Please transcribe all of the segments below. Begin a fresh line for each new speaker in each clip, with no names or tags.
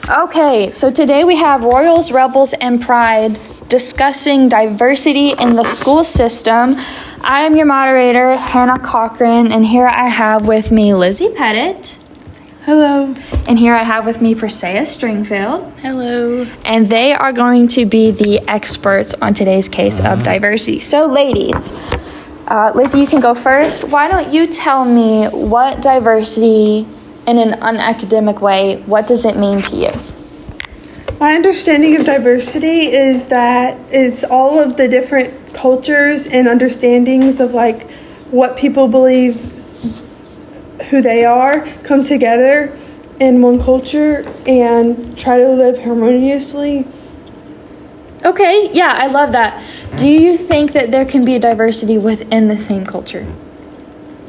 Okay, so today we have Royals, Rebels, and Pride discussing diversity in the school system. I am your moderator, Hannah Cochran, and here I have with me Lizzie Pettit.
Hello.
And here I have with me Perseus Stringfield.
Hello.
And they are going to be the experts on today's case of diversity. So ladies, Lizzie, you can go first. Why don't you tell me what diversity in an unacademic way, what does it mean to you?
My understanding of diversity is that it's all of the different cultures and understandings of like what people believe who they are come together in one culture and try to live harmoniously.
Okay, yeah, I love that. Do you think that there can be diversity within the same culture?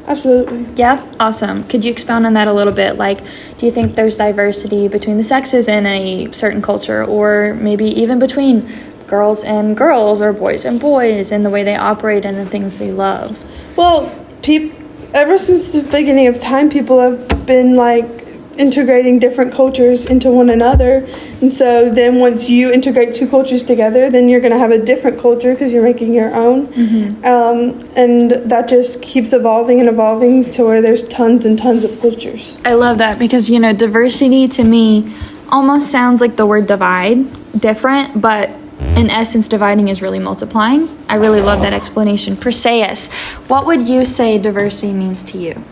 Absolutely.
Yeah, awesome. Could you expound on that a little bit? Like, do you think there's diversity between the sexes in a certain culture, or maybe even between girls and girls or boys and boys in the way they operate and the things they love?
Well, ever since the beginning of time, people have been like integrating different cultures into one another. And so then once you integrate two cultures together, then you're going to have a different culture because you're making your own. Mm-hmm. And that just keeps evolving and evolving to where there's tons and tons of cultures.
I love that because, you know, diversity to me almost sounds like the word divide, different, but in essence, dividing is really multiplying. I really love that explanation. Perseus, what would you say diversity means to you?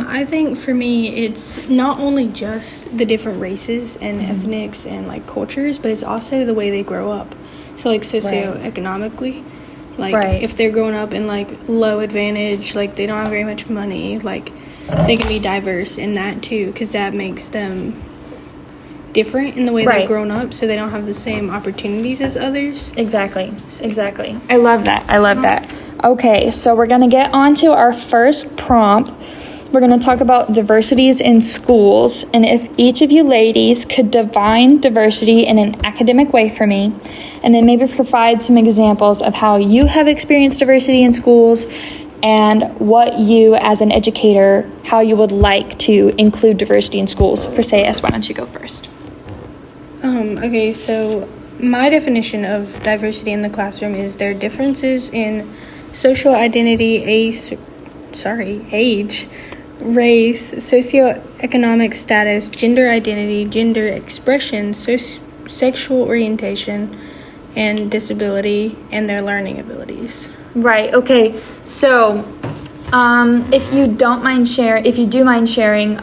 I think for me, it's not only just the different races and ethnics and like cultures, but it's also the way they grow up. So like socioeconomically, like if they're growing up in like low advantage, like they don't have very much money, like they can be diverse in that too, because that makes them different in the way they're grown up, so they don't have the same opportunities as others.
Exactly. I love that. Okay, so we're going to get on to our first prompt. We're going to talk about diversities in schools, and if each of you ladies could define diversity in an academic way for me, and then maybe provide some examples of how you have experienced diversity in schools and what you as an educator, how you would like to include diversity in schools. Perseus, why don't you go first?
Okay, so my definition of diversity in the classroom is there are differences in social identity, age, race, socioeconomic status, gender identity, gender expression, sexual orientation, and disability, and their learning abilities.
Right, okay. So, if you do mind sharing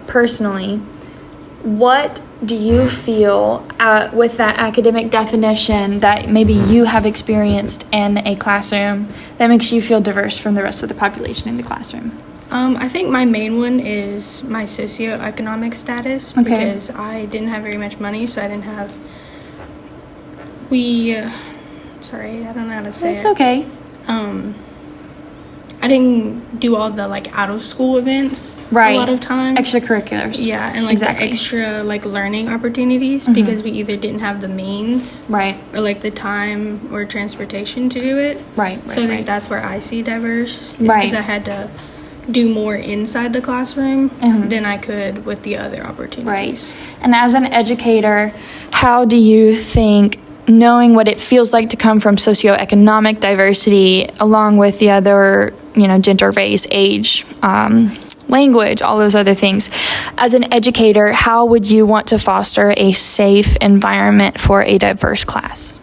personally, what do you feel with that academic definition that maybe you have experienced in a classroom that makes you feel diverse from the rest of the population in the classroom?
I think my main one is my socioeconomic status, because I didn't have very much money, so I didn't have, sorry, I don't know how to say it.
It's okay.
I didn't do all the, like, out-of-school events a lot of times.
Extracurriculars.
Yeah, and, like, the extra, like, learning opportunities, because we either didn't have the means.
Right.
Or, like, the time or transportation to do it.
Right.
So I think that's where I see diverse. Because I had to do more inside the classroom than I could with the other opportunities.
Right. And as an educator, how do you think knowing what it feels like to come from socioeconomic diversity along with the other, gender, race, age, language, all those other things, as an educator, how would you want to foster a safe environment for a diverse class?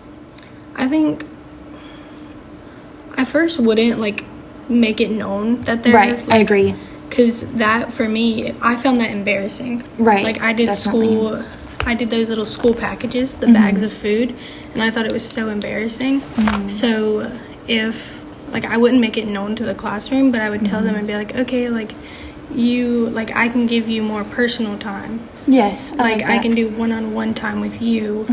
I think I first wouldn't, make it known that they're...
Right, I agree.
Because that, for me, I found that embarrassing.
Right,
I did
definitely.
I did those little school packages, the bags of food, and I thought it was so embarrassing. So if, I wouldn't make it known to the classroom, but I would tell them and be like, okay, I can give you more personal time.
Yes,
I can do one-on-one time with you,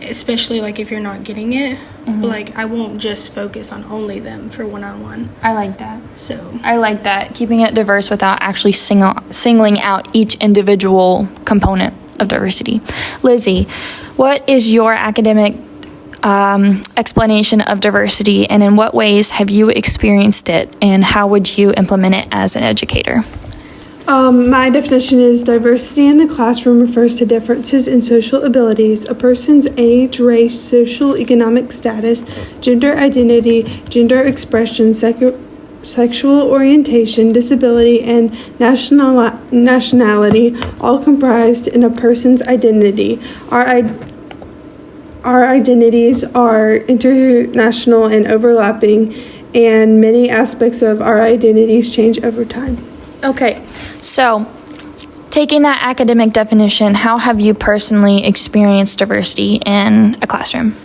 especially, if you're not getting it. But, I won't just focus on only them for one-on-one.
I like that.
So
I like that, keeping it diverse without actually singling out each individual component of diversity. Lizzie, what is your academic explanation of diversity, and in what ways have you experienced it, and how would you implement it as an educator?
My definition is diversity in the classroom refers to differences in social abilities, a person's age, race, social, economic status, gender identity, gender expression, sexual orientation, disability, and nationality, all comprised in a person's identity. Our identities are international and overlapping, and many aspects of our identities change over time.
Okay, so taking that academic definition, how have you personally experienced diversity in a classroom?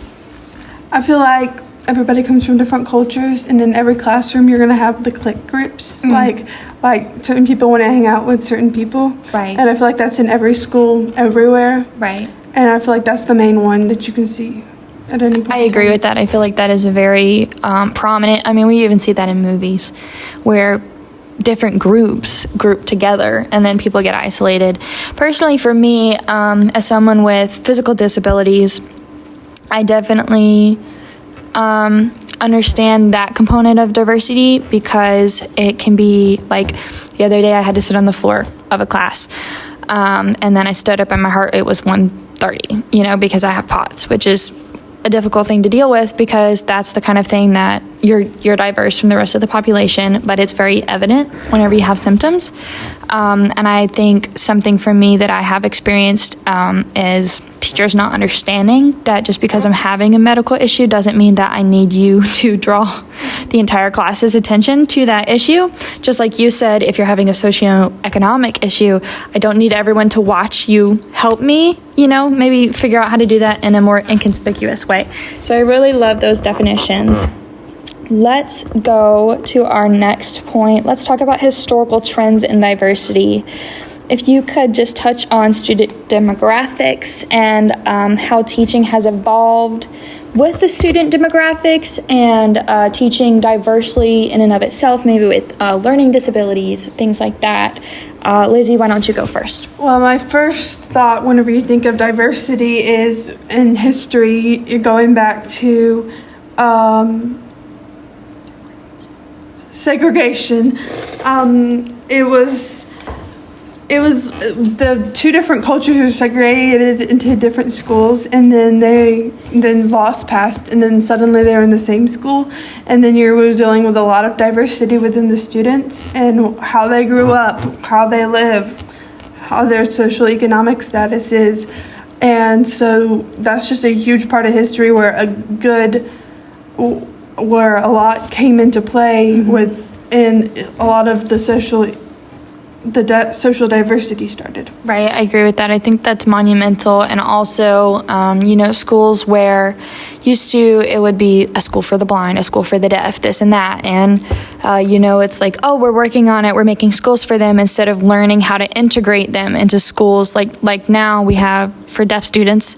I feel like everybody comes from different cultures, and in every classroom you're going to have the clique groups. Like certain people want to hang out with certain people.
Right.
And I feel like that's in every school, everywhere.
Right.
And I feel like that's the main one that you can see at any point.
I agree with that. I feel like that is a very prominent. I mean, we even see that in movies where different groups group together and then people get isolated. Personally, for me, as someone with physical disabilities, I definitely understand that component of diversity because it can be like the other day I had to sit on the floor of a class. And then I stood up and my heart rate was 130, because I have POTS, which is a difficult thing to deal with because that's the kind of thing that you're diverse from the rest of the population, but it's very evident whenever you have symptoms. And I think something for me that I have experienced is teachers not understanding that just because I'm having a medical issue doesn't mean that I need you to draw the entire class's attention to that issue. Just like you said, if you're having a socioeconomic issue, I don't need everyone to watch you help me, maybe figure out how to do that in a more inconspicuous way. So I really love those definitions. Let's go to our next point. Let's talk about historical trends in diversity. If you could just touch on student demographics and how teaching has evolved with the student demographics and teaching diversely in and of itself, maybe with learning disabilities, things like that. Lizzie, why don't you go first?
Well, my first thought whenever you think of diversity is in history, you're going back to segregation. It was the two different cultures were segregated into different schools, and then laws passed, and then suddenly they were in the same school, and then you were dealing with a lot of diversity within the students and how they grew up, how they live, how their social economic status is, and so that's just a huge part of history where a lot came into play and a lot of the social diversity started.
Right, I agree with that. I think that's monumental. And also, schools where used to it would be a school for the blind, a school for the deaf, this and that. And, it's like, oh, we're working on it. We're making schools for them instead of learning how to integrate them into schools. Like now we have for deaf students,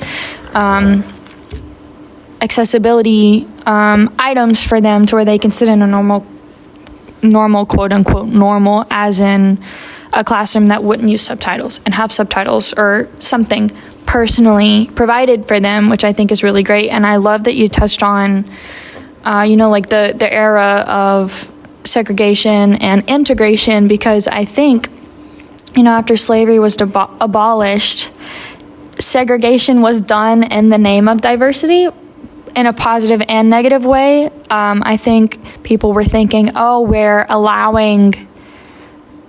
accessibility items for them to where they can sit in a normal quote unquote normal, as in a classroom that wouldn't use subtitles and have subtitles or something personally provided for them, which I think is really great. And I love that you touched on the era of segregation and integration, because I think after slavery was abolished, segregation was done in the name of diversity in a positive and negative way. I think people were thinking, oh, we're allowing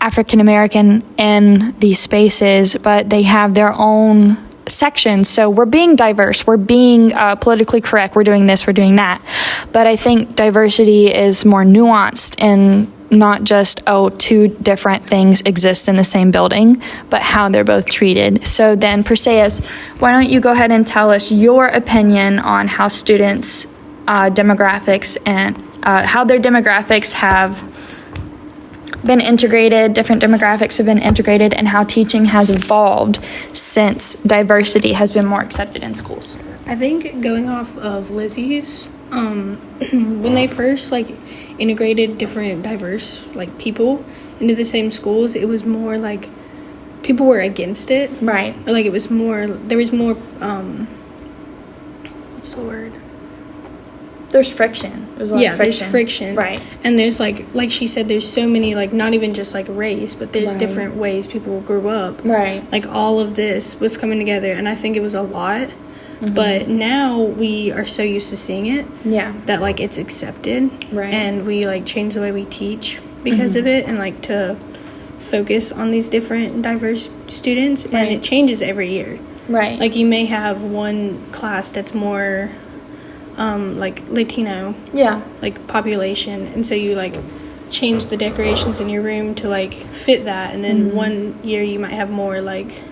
African American in these spaces, but they have their own sections. So we're being diverse. We're being politically correct. We're doing this. We're doing that. But I think diversity is more nuanced and not just, two different things exist in the same building, but how they're both treated. So then, Perseus, why don't you go ahead and tell us your opinion on how students' demographics and how their demographics have been integrated, different demographics have been integrated, and how teaching has evolved since diversity has been more accepted in schools.
I think going off of Lizzie's, when they first integrated different diverse people into the same schools, it was more like people were against it,
right?
Or it was more, there was more what's the word,
There's friction. There's a lot of friction.
There's friction.
Right.
And there's like she said, there's so many, like, not even just like race, but there's different ways people grew up.
Right.
Like all of this was coming together, and I think it was a lot. But now we are so used to seeing it that like it's accepted.
Right.
And we like change the way we teach because of it, and like to focus on these different diverse students. And it changes every year.
Right.
Like you may have one class that's more like Latino like population, and so you like change the decorations in your room to like fit that, and then one year you might have more like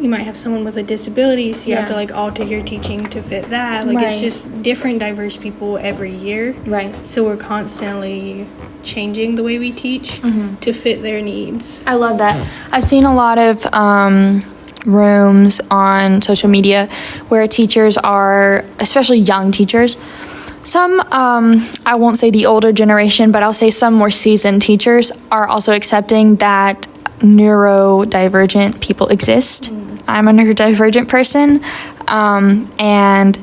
you might have someone with a disability, so you have to like alter your teaching to fit that. Like it's just different diverse people every year.
Right.
So we're constantly changing the way we teach to fit their needs.
I love that. I've seen a lot of rooms on social media where teachers are, especially young teachers, some, I won't say the older generation, but I'll say some more seasoned teachers are also accepting that neurodivergent people exist. I'm a neurodivergent person, and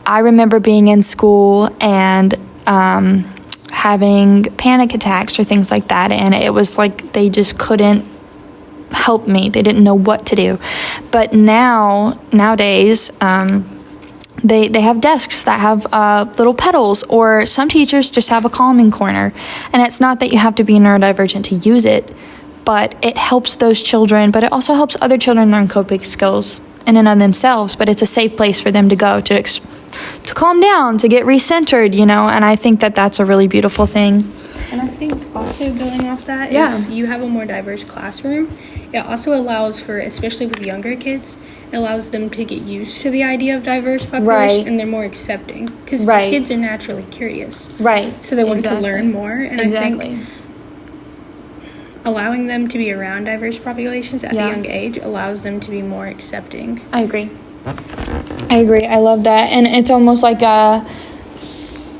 I remember being in school and having panic attacks or things like that, and it was like they just couldn't help me. They didn't know what to do. But nowadays, they have desks that have little pedals, or some teachers just have a calming corner. And it's not that you have to be neurodivergent to use it, but it helps those children, but it also helps other children learn coping skills in and of themselves. But it's a safe place for them to go to calm down, to get recentered, you know. And I think that that's a really beautiful thing.
And I think also building off that, if you have a more diverse classroom, it also allows for, especially with younger kids, it allows them to get used to the idea of diverse population, and they're more accepting, because kids are naturally curious.
Right.
So they want to learn more. And I
Exactly.
think allowing them to be around diverse populations at a young age allows them to be more accepting.
I agree. I love that. And it's almost like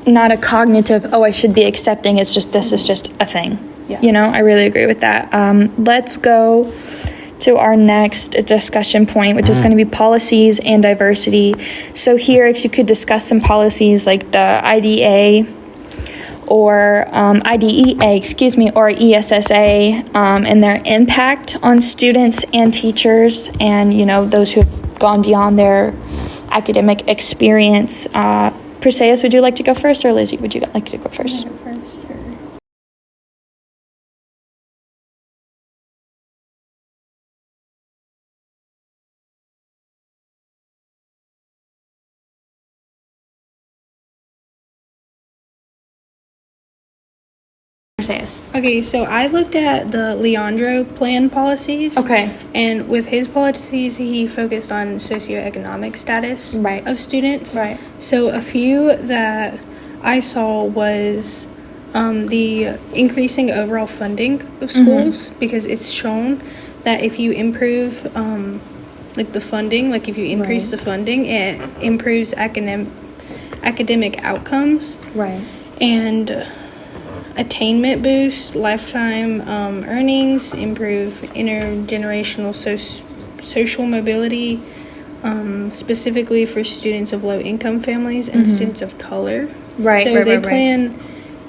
not a cognitive, I should be accepting. It's just, this is just a thing. Yeah. You know, I really agree with that. Let's go to our next discussion point, which is going to be policies and diversity. So here, if you could discuss some policies like the IDEA, or IDEA, or ESSA, and their impact on students and teachers, and, you know, those who have gone beyond their academic experience. Perseus, would you like to go first, or Lizzie, would you like to go first?
Okay, so I looked at the Leandro plan policies.
Okay.
And with his policies, he focused on socioeconomic status of students.
Right.
So a few that I saw was the increasing overall funding of schools, because it's shown that if you improve like the funding, like if you increase the funding, it improves academic outcomes.
Right.
And attainment boost, lifetime earnings, improve intergenerational social mobility, specifically for students of low-income families and students of color.
Right.
So they plan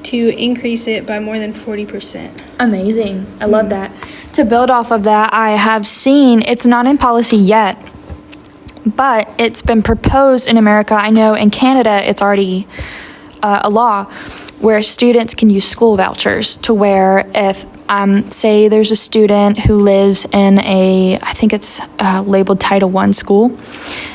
to increase it by more than 40%.
Amazing. I love that. To build off of that, I have seen, it's not in policy yet, but it's been proposed in America. I know in Canada it's already a law where students can use school vouchers, to where if, say there's a student who lives in I think it's labeled Title I school,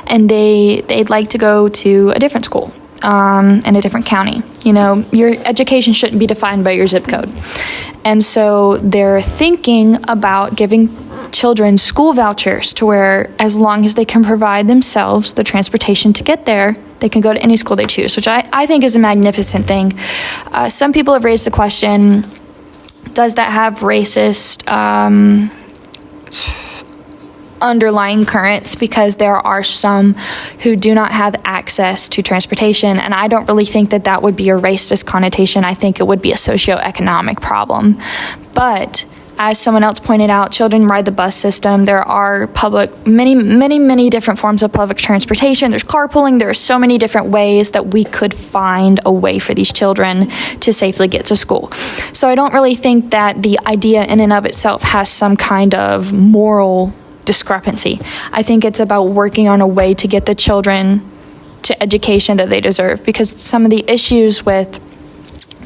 and they'd like to go to a different school in a different county. You know, your education shouldn't be defined by your zip code. And so they're thinking about giving children school vouchers, to where as long as they can provide themselves the transportation to get there, they can go to any school they choose, which I think is a magnificent thing. Some people have raised the question, does that have racist underlying currents, because there are some who do not have access to transportation, and I don't really think that that would be a racist connotation. I think it would be a socioeconomic problem. But as someone else pointed out, children ride the bus system. There are many different forms of public transportation. There's carpooling. There are so many different ways that we could find a way for these children to safely get to school. So I don't really think that the idea in and of itself has some kind of moral discrepancy. I think it's about working on a way to get the children to education that they deserve, because some of the issues with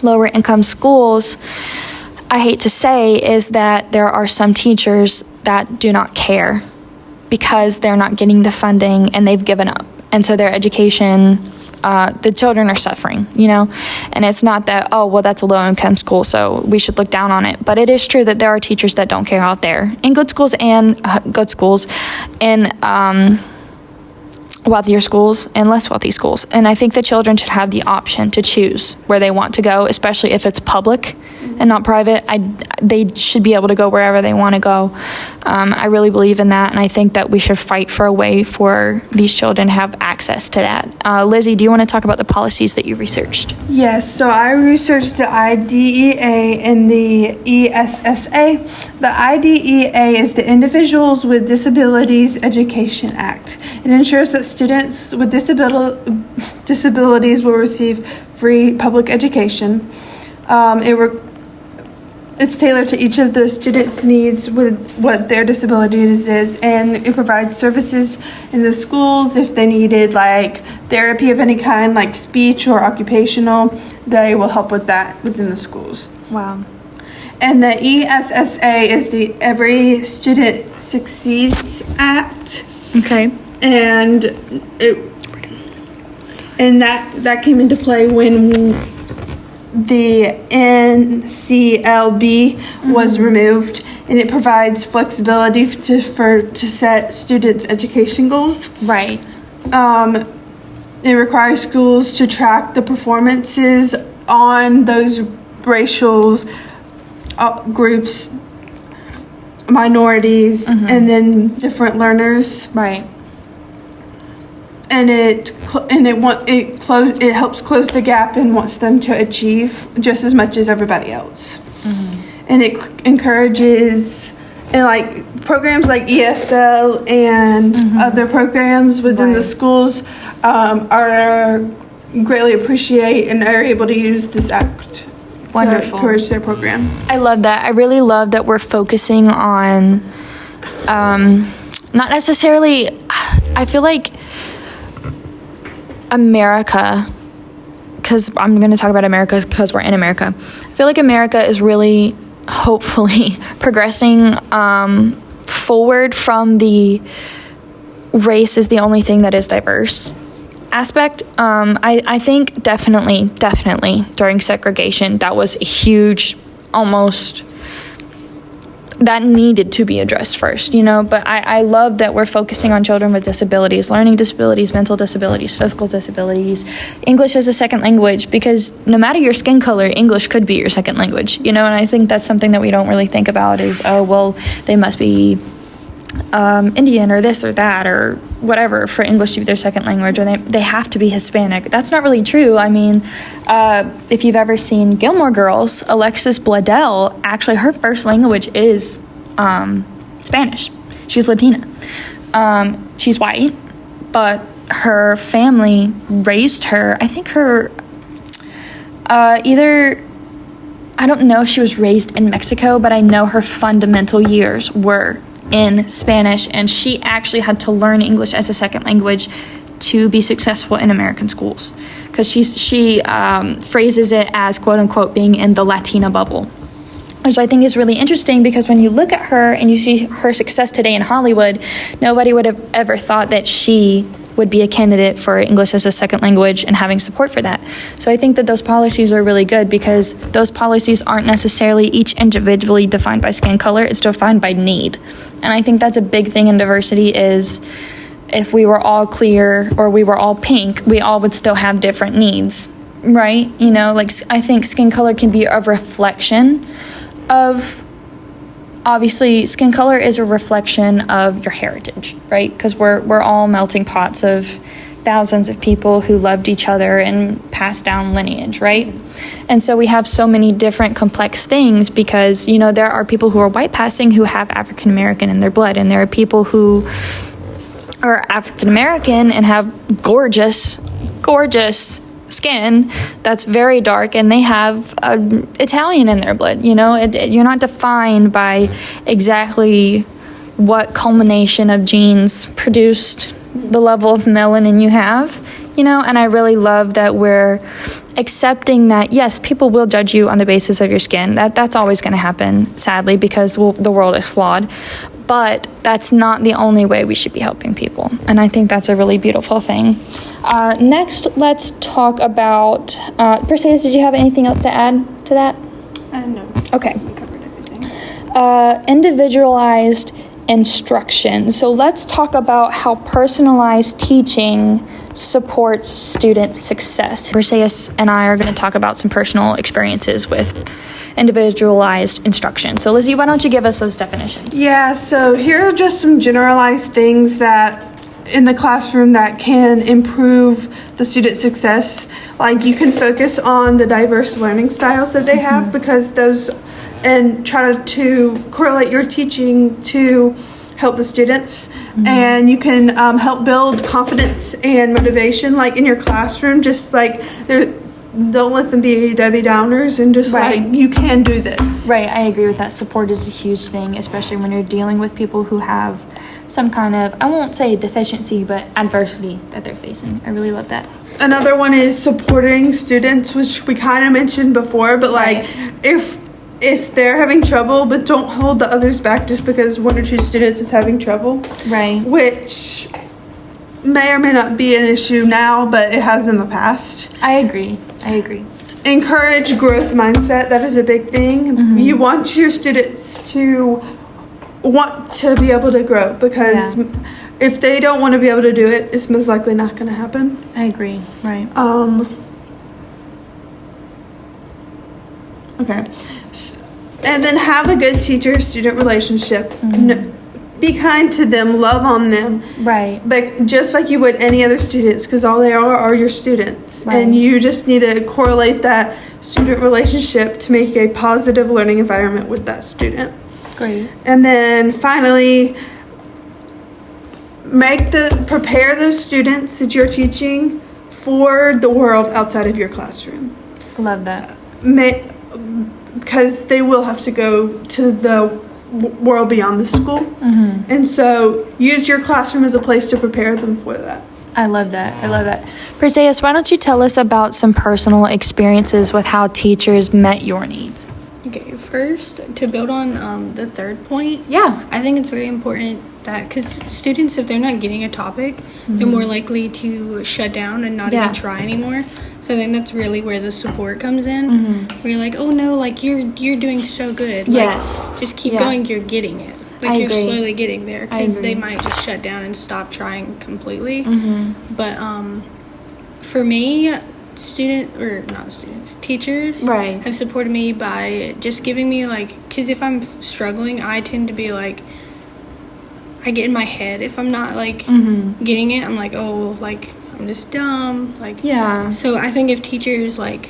lower income schools, I hate to say, is that there are some teachers that do not care because they're not getting the funding and they've given up. And so their education, the children are suffering, and it's not that, oh, well, that's a low income school, so we should look down on it. But it is true that there are teachers that don't care out there in good schools and wealthier schools and less wealthy schools. And I think the children should have the option to choose where they want to go, especially if it's public and not private. They should be able to go wherever they want to go. I really believe in that, and I think that we should fight for a way for these children to have access to that. Lizzie, do you want to talk about the policies that you researched?
Yes, so I researched the IDEA and the ESSA. The IDEA is the Individuals with Disabilities Education Act. It ensures that students with disabilities will receive free public education. It's tailored to each of the students' needs with what their disabilities is, and it provides services in the schools if they needed like therapy of any kind, like speech or occupational. They will help with that within the schools.
Wow. And
the ESSA is the Every Student Succeeds Act.
Okay.
And that came into play when the NCLB was removed, and it provides flexibility to set students' education goals.
Right.
It requires schools to track the performances on those racial groups, minorities, and then different learners.
Right.
And it helps close the gap and wants them to achieve just as much as everybody else. And it encourages programs like ESL and other programs within the schools are greatly appreciate and are able to use this act to encourage their program.
I love that. I really love that we're focusing on not necessarily, I feel like America, because I'm going to talk about America because we're in America. I feel like America is really, hopefully, progressing forward from the race is the only thing that is diverse aspect. I think definitely during segregation, that was a huge, almost, that needed to be addressed first, but I love that we're focusing on children with disabilities, learning disabilities, mental disabilities, physical disabilities, English as a second language, because no matter your skin color, English could be your second language, and I think that's something that we don't really think about is, oh, well, they must be Indian or this or that or whatever for English to be their second language, or they have to be Hispanic. That's not really true. I mean, if you've ever seen Gilmore Girls, Alexis Bledel, actually her first language is Spanish. She's Latina. She's white, but her family raised her, I think her I don't know if she was raised in Mexico, but I know her fundamental years were in Spanish, and she actually had to learn English as a second language to be successful in American schools, because she phrases it as quote unquote being in the Latina bubble, which I think is really interesting, because when you look at her and you see her success today in Hollywood, nobody would have ever thought that she would be a candidate for English as a second language and having support for that. So I think that those policies are really good, because those policies aren't necessarily each individually defined by skin color, it's defined by need. And I think that's a big thing in diversity is if we were all clear or we were all pink, we all would still have different needs, right? I think skin color can be a reflection of, obviously, skin color is a reflection of your heritage, right? Because we're all melting pots of thousands of people who loved each other and passed down lineage, right? And so we have so many different complex things because, you know, there are people who are white passing who have African American in their blood, and there are people who are African American and have gorgeous skin that's very dark, and they have Italian in their blood. You know, you're not defined by exactly what culmination of genes produced the level of melanin you have, you know. And I really love that we're accepting that, yes, people will judge you on the basis of your skin. That's always going to happen, sadly, because the world is flawed. But that's not the only way we should be helping people. And I think that's a really beautiful thing. Next, let's talk about, Perseus, did you have anything else to add to that?
No.
Okay.
We covered everything.
Individualized instruction. So let's talk about how personalized teaching supports student success. Perseus and I are going to talk about some personal experiences with individualized instruction. So Lizzie, why don't you give us those definitions?
Yeah, so here are just some generalized things that in the classroom that can improve the student success. Like, you can focus on the diverse learning styles that they have, because those, and try to correlate your teaching to help the students. And you can help build confidence and motivation, like in your classroom. Just like, don't let them be Debbie Downers, and just
Right.
like, you can do this.
Right, I agree with that. Support is a huge thing, especially when you're dealing with people who have some kind of, I won't say deficiency, but adversity that they're facing. I really love that.
Another one is supporting students, which we kind of mentioned before, but like, if they're having trouble, but don't hold the others back just because one or two students is having trouble.
Right.
Which may or may not be an issue now, but it has in the past.
I agree.
Encourage growth mindset. That is a big thing. You want your students to want to be able to grow, because if they don't want to be able to do it, it's most likely not going to happen.
I agree. Right.
Okay. And then have a good teacher-student relationship. Be kind to them, love on them.
Right.
But just like you would any other students, because all they are your students.
Right.
And you just need to correlate that student relationship to make a positive learning environment with that student.
Great.
And then finally, prepare those students that you're teaching for the world outside of your classroom.
Love that.
Because they will have to go to the world beyond the school. And so use your classroom as a place to prepare them for that.
I love that. Perseus, why don't you tell us about some personal experiences with how teachers met your needs?
Okay, first, to build on the third point,
Yeah.
I think it's very important that, because students, if they're not getting a topic, they're more likely to shut down and not even try anymore. So I think that's really where the support comes in. Where you're like, oh no, like you're doing so good. Like,
Yes.
just keep going, you're getting it. Like,
I
you're
agree.
slowly getting there, because
agree.
they might just shut down and stop trying completely. But for me, teachers
Right.
have supported me by just giving me, like, because if I'm struggling, I tend to be like, I get in my head if I'm not like getting it. I'm like, oh, like, I'm just dumb, like,
Yeah.
so I think if teachers, like,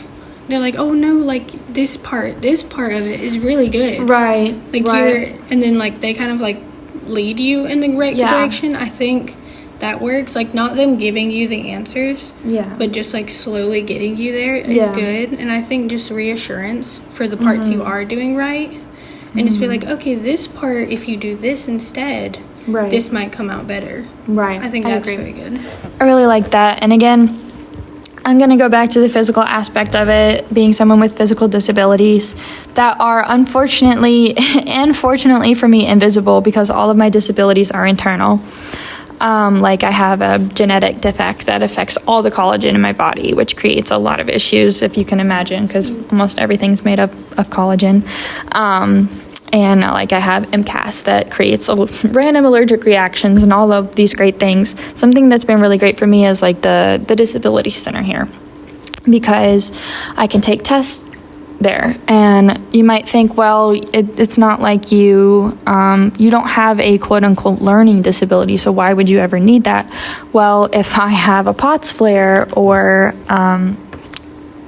they're like, oh no, like, this part of it is really good,
Right.
like, and then, like, they kind of, like, lead you in the right direction. I think that works. Like, not them giving you the answers, but just, like, slowly getting you there is good. And I think just reassurance for the parts you are doing right, and just be like, okay, this part, if you do this instead, this might come out better.
Right.
I think that's very good.
I really like that. And again, I'm going to go back to the physical aspect of it, being someone with physical disabilities that are unfortunately and fortunately for me invisible, because all of my disabilities are internal. Like, I have a genetic defect that affects all the collagen in my body, which creates a lot of issues, if you can imagine, because almost everything's made up of collagen. And like, I have MCAS that creates random allergic reactions and all of these great things. Something that's been really great for me is like the disability center here, because I can take tests there. And you might think, well, it's not like you don't have a quote unquote learning disability, so why would you ever need that? Well, if I have a POTS flare or,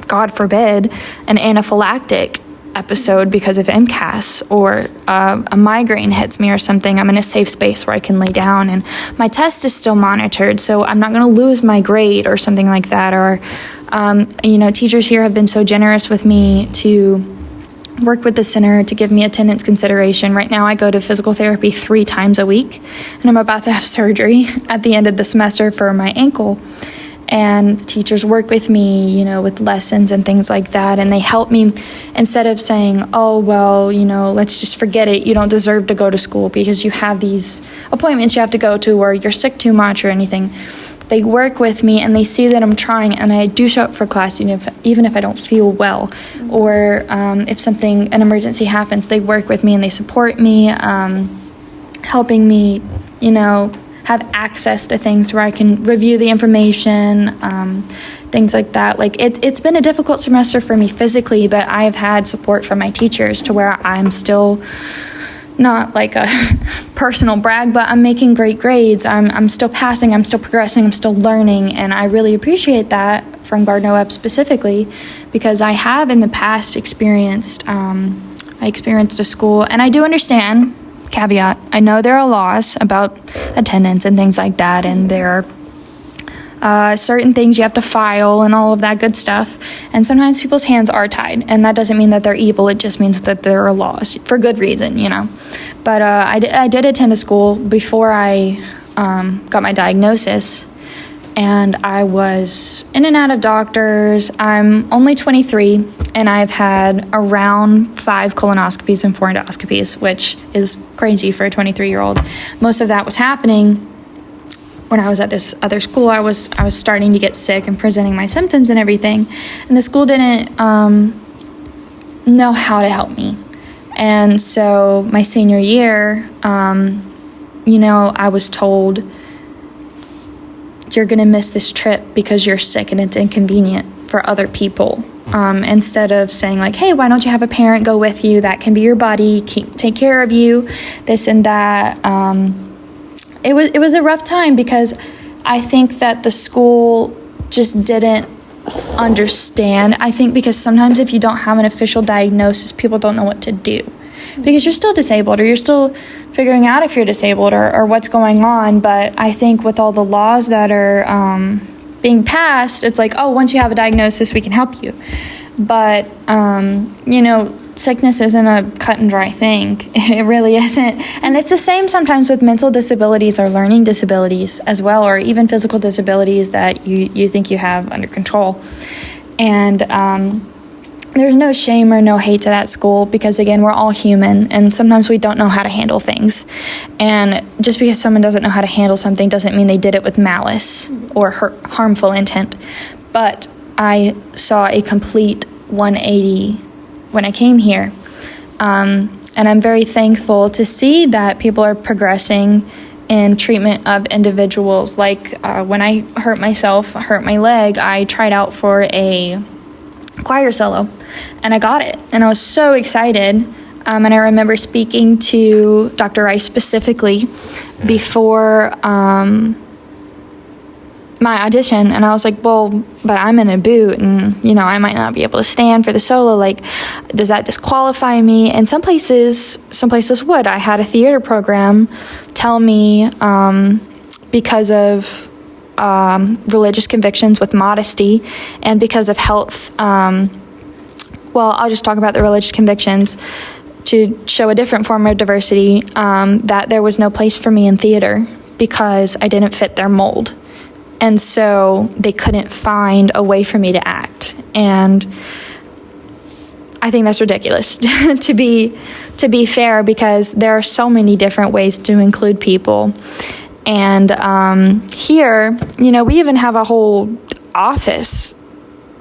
God forbid, an anaphylactic episode because of MCAS, or a migraine hits me or something, I'm in a safe space where I can lay down and my test is still monitored, so I'm not going to lose my grade or something like that. Or teachers here have been so generous with me to work with the center to give me attendance consideration. Right now I go to physical therapy 3 times a week, and I'm about to have surgery at the end of the semester for my ankle. And teachers work with me, with lessons and things like that. And they help me, instead of saying, oh, well, let's just forget it. You don't deserve to go to school because you have these appointments you have to go to, or you're sick too much or anything. They work with me and they see that I'm trying, and I do show up for class even if I don't feel well. Or if an emergency happens, they work with me and they support me, helping me, have access to things where I can review the information, things like that. Like it's been a difficult semester for me physically, but I've had support from my teachers to where I'm still not like a personal brag, but I'm making great grades. I'm still passing, I'm still progressing, I'm still learning, and I really appreciate that from Gardner-Webb specifically, because I have in the past experienced a school, and I do understand, caveat, I know there are laws about attendance and things like that, and there are certain things you have to file and all of that good stuff, and sometimes people's hands are tied, and that doesn't mean that they're evil, it just means that there are laws for good reason, But I did attend a school before I got my diagnosis, and I was in and out of doctors. I'm only 23, and I've had around 5 colonoscopies and 4 endoscopies, which is crazy for a 23-year-old. Most of that was happening when I was at this other school. I was starting to get sick and presenting my symptoms and everything, and the school didn't know how to help me. And so my senior year, I was told, you're going to miss this trip because you're sick and it's inconvenient for other people. Instead of saying like, hey, why don't you have a parent go with you that can be your buddy, take care of you, this and that. It was a rough time because I think that the school just didn't understand. I think because sometimes if you don't have an official diagnosis, people don't know what to do because you're still disabled, or you're still figuring out if you're disabled or what's going on. But I think with all the laws that are being passed, it's like, oh, once you have a diagnosis, we can help you. But, sickness isn't a cut and dry thing. It really isn't. And it's the same sometimes with mental disabilities or learning disabilities as well, or even physical disabilities that you think you have under control. And there's no shame or no hate to that school because, again, we're all human, and sometimes we don't know how to handle things. And just because someone doesn't know how to handle something doesn't mean they did it with malice or harmful intent. But I saw a complete 180 when I came here. And I'm very thankful to see that people are progressing in treatment of individuals. Like when I hurt my leg, I tried out for a choir solo, and I got it, and I was so excited. And I remember speaking to Dr. Rice specifically before my audition, and I was like, well, but I'm in a boot, and I might not be able to stand for the solo. Like, does that disqualify me? And some places would. I had a theater program tell me because of religious convictions with modesty, and because of health. I'll just talk about the religious convictions to show a different form of diversity, that there was no place for me in theater because I didn't fit their mold. And so they couldn't find a way for me to act. And I think that's ridiculous to be fair, because there are so many different ways to include people. And here, we even have a whole office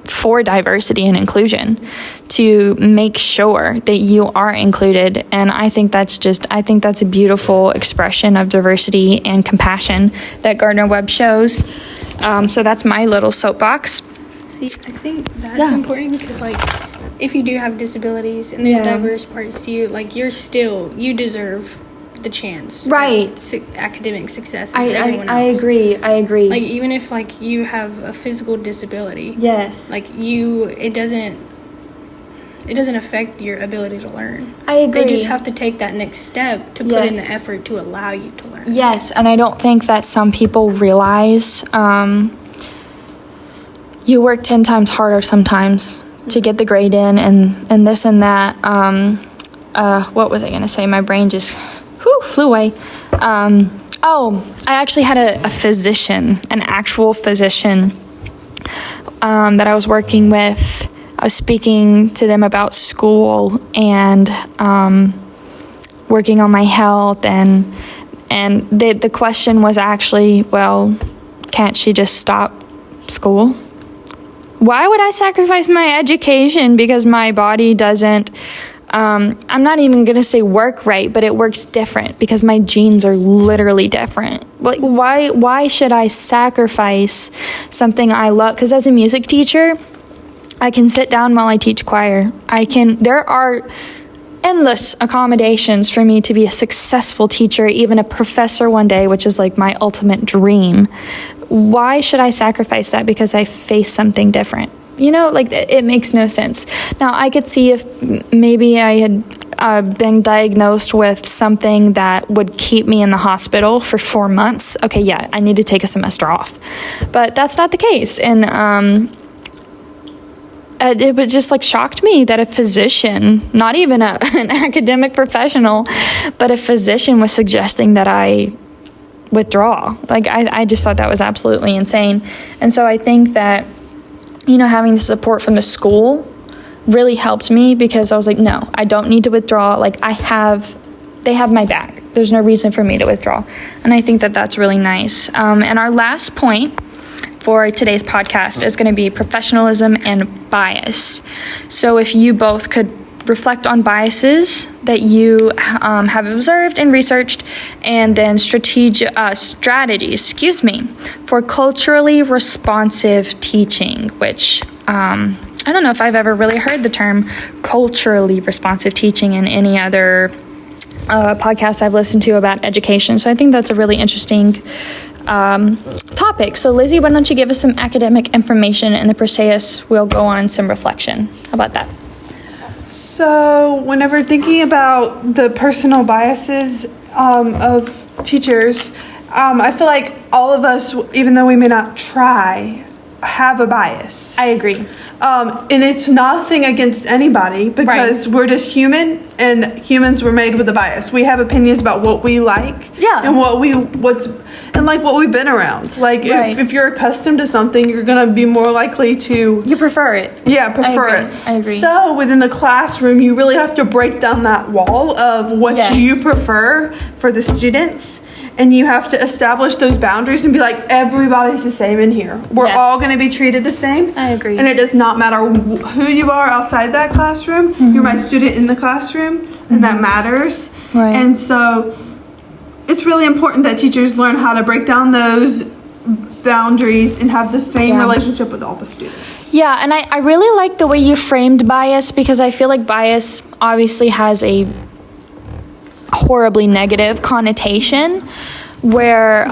for diversity and inclusion to make sure that you are included. And I think that's a beautiful expression of diversity and compassion that Gardner-Webb shows. So that's my little soapbox.
See, I think that's
Yeah.
important because, like, if you do have disabilities and there's
Yeah.
diverse parts to you, like, you deserve the chance.
Right.
Academic success as everyone
I
else.
agree. I agree.
Like, even if, like, you have a physical disability,
yes.
like, it doesn't affect your ability to learn.
I agree.
They just have to take that next step to put in the
Yes.
effort to allow you to learn.
Yes, and I don't think that some people realize you work 10 times harder sometimes to get the grade in and this and that. What was I going to say? My brain just flew away. I actually had a physician, an actual physician that I was working with. I was speaking to them about school and working on my health, and the question was actually, well, can't she just stop school? Why would I sacrifice my education because my body doesn't, I'm not even going to say work right, but it works different because my genes are literally different. Like, why should I sacrifice something I love? Because as a music teacher, I can sit down while I teach choir. There are endless accommodations for me to be a successful teacher, even a professor one day, which is like my ultimate dream. Why should I sacrifice that because I face something different? You know, like, it makes no sense. Now, I could see if maybe I had been diagnosed with something that would keep me in the hospital for 4 months. Okay, yeah, I need to take a semester off. But that's not the case. And it was just like shocked me that a physician, not even an academic professional, but a physician was suggesting that I withdraw. Like, I just thought that was absolutely insane. And so I think that, you know, having the support from the school really helped me because I was like, no, I don't need to withdraw. Like, they have my back. There's no reason for me to withdraw. And I think that that's really nice. And our last point for today's podcast is going to be professionalism and bias. So if you both could reflect on biases that you have observed and researched, and then strategies, for culturally responsive teaching, which I don't know if I've ever really heard the term culturally responsive teaching in any other podcasts I've listened to about education. So I think that's a really interesting topic. So Lizzie, why don't you give us some academic information, and the Perseus will go on some reflection. How about that?
So, whenever thinking about the personal biases of teachers, I feel like all of us, even though we may not try, have a bias.
I agree.
And it's nothing against anybody because we're just human, and humans were made with a bias. We have opinions about what we like, and what we've been around. Like, if you're accustomed to something, you're gonna be more likely to
prefer it.
Yeah, prefer
I
it.
agree.
So within the classroom, you really have to break down that wall of what you prefer for the students. And you have to establish those boundaries and be like, everybody's the same in here. We're all going to be treated the same.
I agree.
And it does not matter who you are outside that classroom. You're my student in the classroom, and that matters.
Right.
And so it's really important that teachers learn how to break down those boundaries and have the same relationship with all the students.
Yeah, and I really like the way you framed bias, because I feel like bias obviously has a horribly negative connotation, where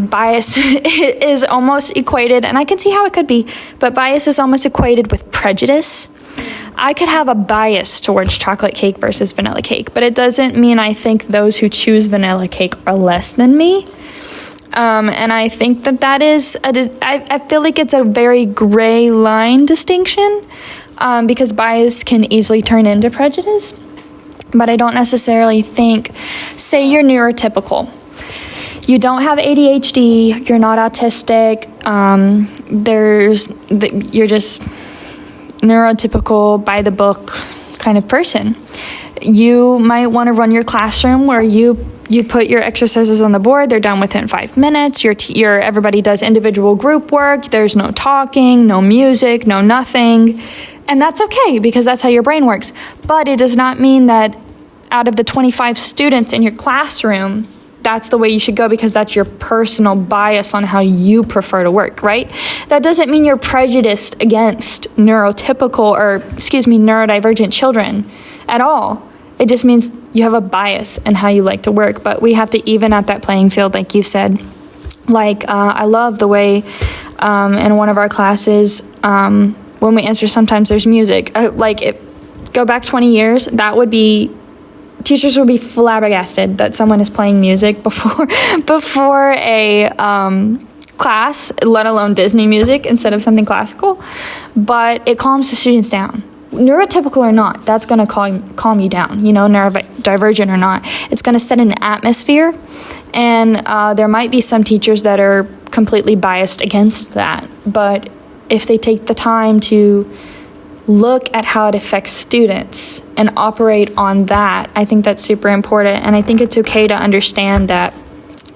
bias is almost equated, and I can see how it could be, but bias is almost equated with prejudice. I could have a bias towards chocolate cake versus vanilla cake, but it doesn't mean I think those who choose vanilla cake are less than me. And I think that is, I feel like it's a very gray line distinction, because bias can easily turn into prejudice. But I don't necessarily think, say you're neurotypical. You don't have ADHD, you're not autistic, you're just neurotypical, by the book kind of person. You might want to run your classroom where you put your exercises on the board, they're done within 5 minutes, everybody does individual group work, there's no talking, no music, no nothing. And that's okay, because that's how your brain works. But it does not mean that out of the 25 students in your classroom, that's the way you should go because that's your personal bias on how you prefer to work, right? That doesn't mean you're prejudiced against neurodivergent children at all. It just means you have a bias in how you like to work, but we have to even out that playing field, like you said. Like, I love the way in one of our classes, when we answer, sometimes there's music. Go back 20 years, teachers would be flabbergasted that someone is playing music before a class, let alone Disney music instead of something classical. But it calms the students down. Neurotypical or not, that's going to calm you down, neurodivergent or not. It's going to set an atmosphere, and there might be some teachers that are completely biased against that. But if they take the time to look at how it affects students and operate on that, I think that's super important. And I think it's okay to understand that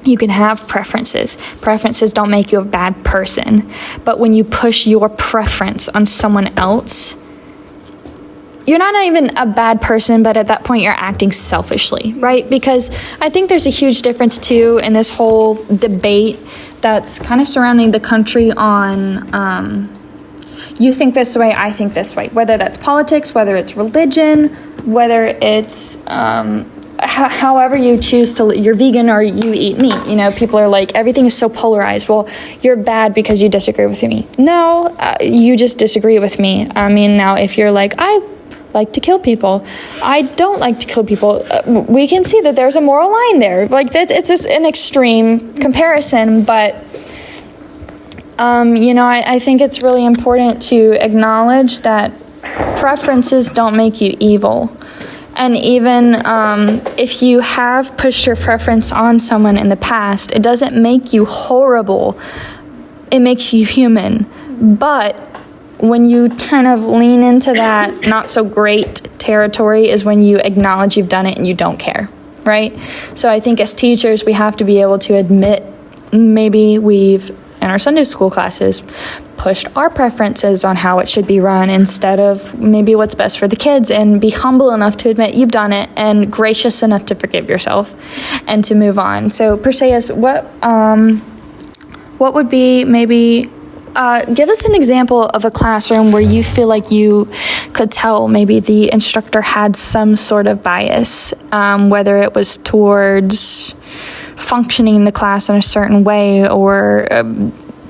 you can have preferences. Preferences don't make you a bad person. But when you push your preference on someone else, you're not even a bad person, but at that point you're acting selfishly, right? Because I think there's a huge difference too in this whole debate that's kind of surrounding the country on you think this way, I think this way. Whether that's politics, whether it's religion, whether it's however you choose to, you're vegan or you eat meat. People are like, everything is so polarized. Well, you're bad because you disagree with me. No, you just disagree with me. I mean, now if you're like, I like to kill people, I don't like to kill people, we can see that there's a moral line there. Like, it's just an extreme comparison, but I think it's really important to acknowledge that preferences don't make you evil. And even if you have pushed your preference on someone in the past, it doesn't make you horrible. It makes you human. But when you kind of lean into that not so great territory is when you acknowledge you've done it and you don't care, right? So I think as teachers, we have to be able to admit maybe we've, in our Sunday school classes, pushed our preferences on how it should be run instead of maybe what's best for the kids, and be humble enough to admit you've done it and gracious enough to forgive yourself and to move on. So Perseus, what would be maybe, give us an example of a classroom where you feel like you could tell maybe the instructor had some sort of bias, whether it was towards functioning the class in a certain way or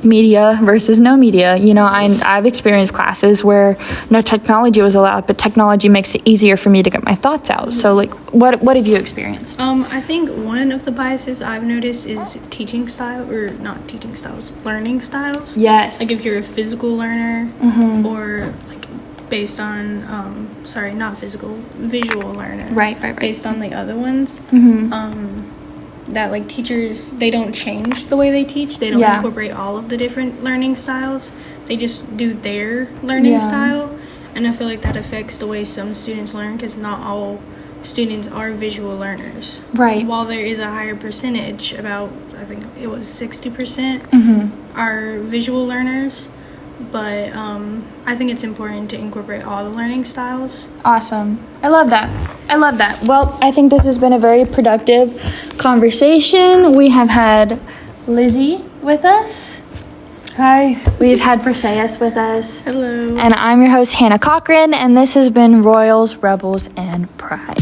media versus no media. I've experienced classes where no technology was allowed, but technology makes it easier for me to get my thoughts out. So, like, what have you experienced?
I think one of the biases I've noticed is teaching style, or not teaching styles, learning styles.
Yes.
Like if you're a physical learner, or like based on, not physical, visual learner.
Right.
Based on the other ones. That like teachers, they don't change the way they teach. They don't incorporate all of the different learning styles. They just do their learning style. And I feel like that affects the way some students learn, because not all students are visual learners.
Right.
While there is a higher percentage, about, I think it was 60% are visual learners. But I think it's important to incorporate all the learning styles.
Awesome. I love that. Well, I think this has been a very productive conversation. We have had Lizzie with us.
Hi.
We've had Perseus with us.
Hello.
And I'm your host, Hannah Cochran, and this has been Royals, Rebels, and Pride.